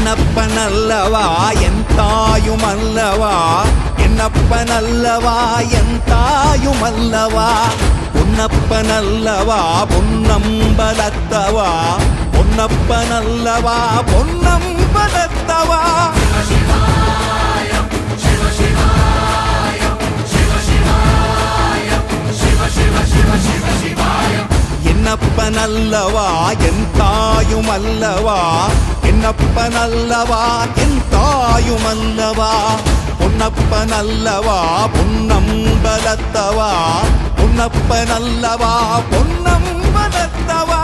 என்னப்பனல்லவா என் தாயுமல்லவா, என்னப்பனல்லவா என் தாயுமல்லவா, பொன்னப்பனல்லவா பொன்னம்பலத்தவா, பொன்னப்பனல்லவா பொன்னம்பலத்தவா. என்னப்பனல்லவா என் தாயுமல்லவா, என்னப்பனல்லவா என் தாயுமல்லவா, பொன்னப்பனல்லவா பொன்னம்பலத்தவா, பொன்னப்பனல்லவா பொன்னம்பலத்தவா.